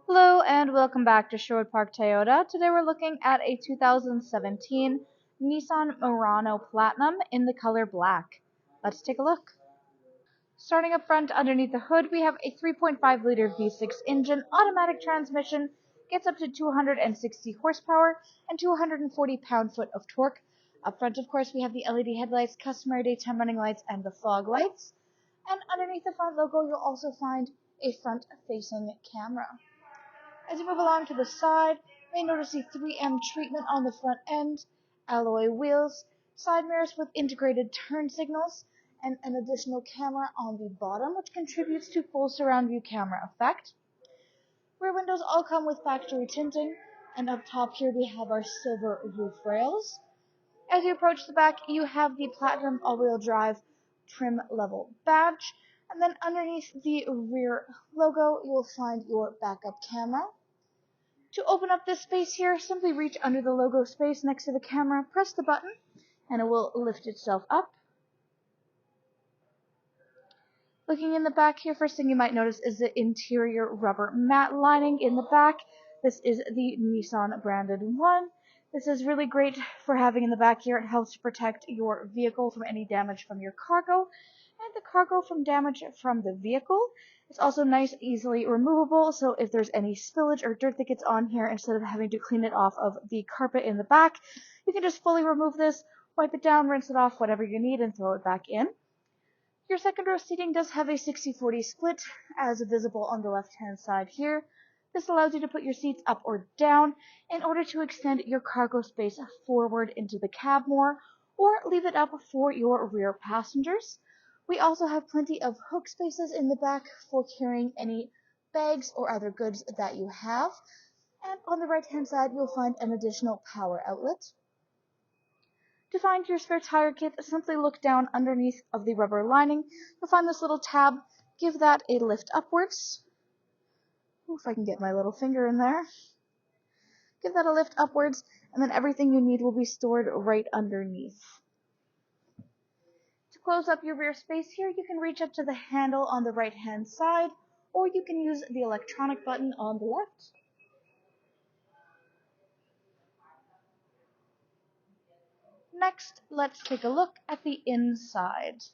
Hello and welcome back to Sherwood Park Toyota. Today we're looking at a 2017 Nissan Murano Platinum in the color black. Let's take a look. Starting up front underneath the hood, we have a 3.5-liter V6 engine, automatic transmission, gets up to 260 horsepower and 240 pound-foot of torque. Up front, of course, we have the LED headlights, customary daytime running lights, and the fog lights. And underneath the front logo, you'll also find a front-facing camera. As you move along to the side, you may notice the 3M treatment on the front end, alloy wheels, side mirrors with integrated turn signals, and an additional camera on the bottom, which contributes to full surround view camera effect. Rear windows all come with factory tinting, and up top here we have our silver roof rails. As you approach the back, you have the Platinum all-wheel drive trim level badge, and then underneath the rear logo, you will find your backup camera. To open up this space here, simply reach under the logo space next to the camera, press the button, and it will lift itself up. Looking in the back here, first thing you might notice is the interior rubber mat lining in the back. This is the Nissan branded one. This is really great for having in the back here. It helps to protect your vehicle from any damage from your cargo and the cargo from damage from the vehicle. It's also nice, easily removable, so if there's any spillage or dirt that gets on here, instead of having to clean it off of the carpet in the back, you can just fully remove this, wipe it down, rinse it off, whatever you need, and throw it back in. Your second row seating does have a 60-40 split, as visible on the left-hand side here. This allows you to put your seats up or down in order to extend your cargo space forward into the cab more, or leave it up for your rear passengers. We also have plenty of hook spaces in the back for carrying any bags or other goods that you have. And on the right-hand side, you'll find an additional power outlet. To find your spare tire kit, simply look down underneath of the rubber lining. You'll find this little tab. Give that a lift upwards. Ooh, if I can get my little finger in there. Give that a lift upwards, and then everything you need will be stored right underneath. To close up your rear space here, you can reach up to the handle on the right-hand side, or you can use the electronic button on the left. Next, let's take a look at the inside.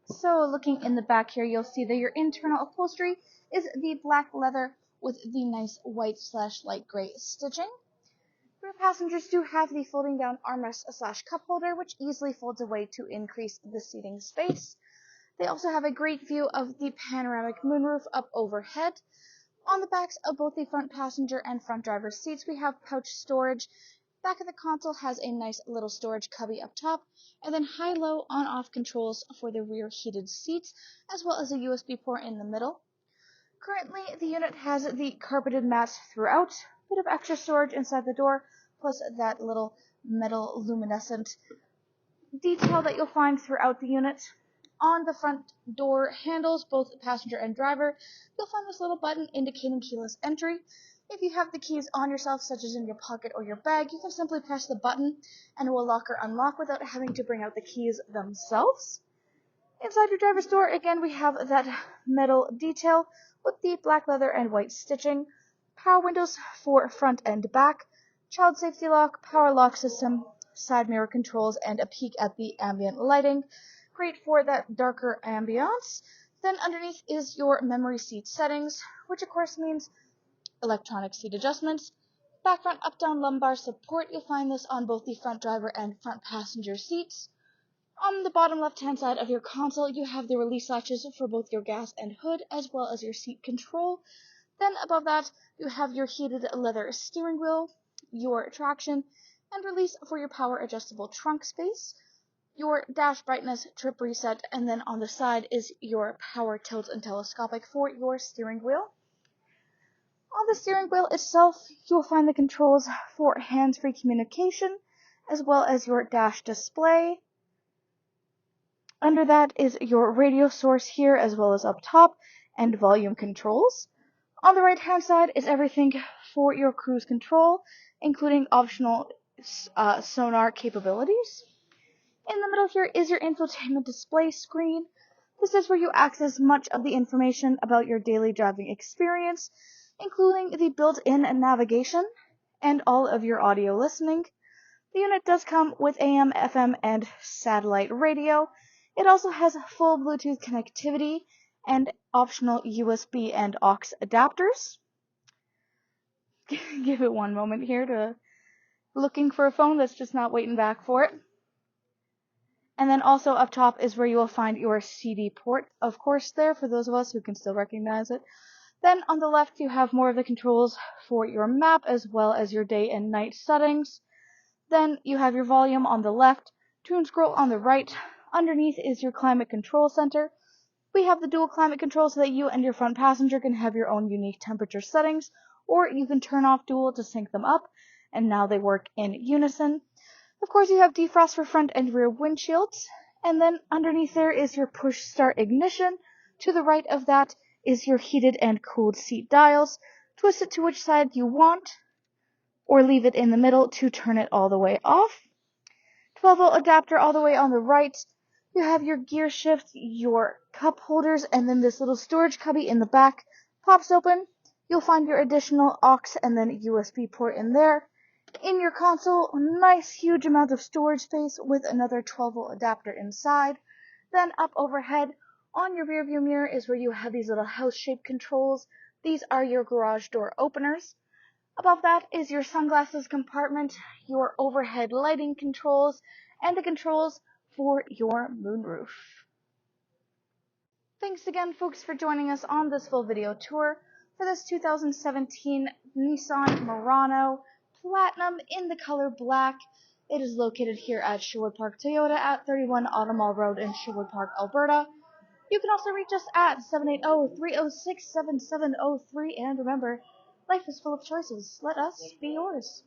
So looking in the back here, you'll see that your internal upholstery is the black leather with the nice white/light gray stitching. Rear passengers do have the folding down armrest/cup holder, which easily folds away to increase the seating space. They also have a great view of the panoramic moonroof up overhead. On the backs of both the front passenger and front driver seats, we have pouch storage. Back of the console has a nice little storage cubby up top, and then high-low on-off controls for the rear heated seats, as well as a USB port in the middle. Currently, the unit has the carpeted mats throughout, a bit of extra storage inside the door, plus that little metal luminescent detail that you'll find throughout the unit. On the front door handles, both passenger and driver, you'll find this little button indicating keyless entry. If you have the keys on yourself, such as in your pocket or your bag, you can simply press the button and it will lock or unlock without having to bring out the keys themselves. Inside your driver's door, again, we have that metal detail with the black leather and white stitching, power windows for front and back, child safety lock, power lock system, side mirror controls, and a peek at the ambient lighting. Great for that darker ambiance. Then underneath is your memory seat settings, which of course means electronic seat adjustments, back, front, up, down, lumbar support. You'll find this on both the front driver and front passenger seats. On the bottom left-hand side of your console, you have the release latches for both your gas and hood, as well as your seat control. Then above that, you have your heated leather steering wheel, your traction and release for your power adjustable trunk space, your dash brightness, trip reset, and then on the side is your power tilt and telescopic for your steering wheel. On the steering wheel itself, you'll find the controls for hands-free communication, as well as your dash display. Under that is your radio source here, as well as up top, and volume controls. On the right-hand side is everything for your cruise control, including optional sonar capabilities. In the middle here is your infotainment display screen. This is where you access much of the information about your daily driving experience, including the built-in navigation and all of your audio listening. The unit does come with AM, FM, and satellite radio. It also has full Bluetooth connectivity and optional USB and aux adapters. Give it one moment here to looking for a phone that's just not waiting back for it. And then also up top is where you will find your CD port, of course, there for those of us who can still recognize it. Then on the left you have more of the controls for your map as well as your day and night settings. Then you have your volume on the left, tune scroll on the right. Underneath is your climate control center. We have the dual climate control so that you and your front passenger can have your own unique temperature settings, or you can turn off dual to sync them up, and now they work in unison. Of course, you have defrost for front and rear windshields, and then underneath there is your push start ignition. To the right of that is your heated and cooled seat dials. Twist it to which side you want, or leave it in the middle to turn it all the way off. 12-volt adapter all the way on the right. You have your gear shift, your cup holders, and then this little storage cubby in the back pops open. You'll find your additional aux and then USB port in there. In your console, nice huge amount of storage space with another 12-volt adapter inside. Then up overhead on your rear view mirror is where you have these little house-shaped controls. These are your garage door openers. Above that is your sunglasses compartment, your overhead lighting controls, and the controls for your moonroof. Thanks again, folks, for joining us on this full video tour for this 2017 Nissan Murano Platinum in the color black. It is located here at Sherwood Park Toyota at 31 Autumn Mall Road in Sherwood Park, Alberta. You can also reach us at 780-306-7703, and remember, life is full of choices. Let us be yours.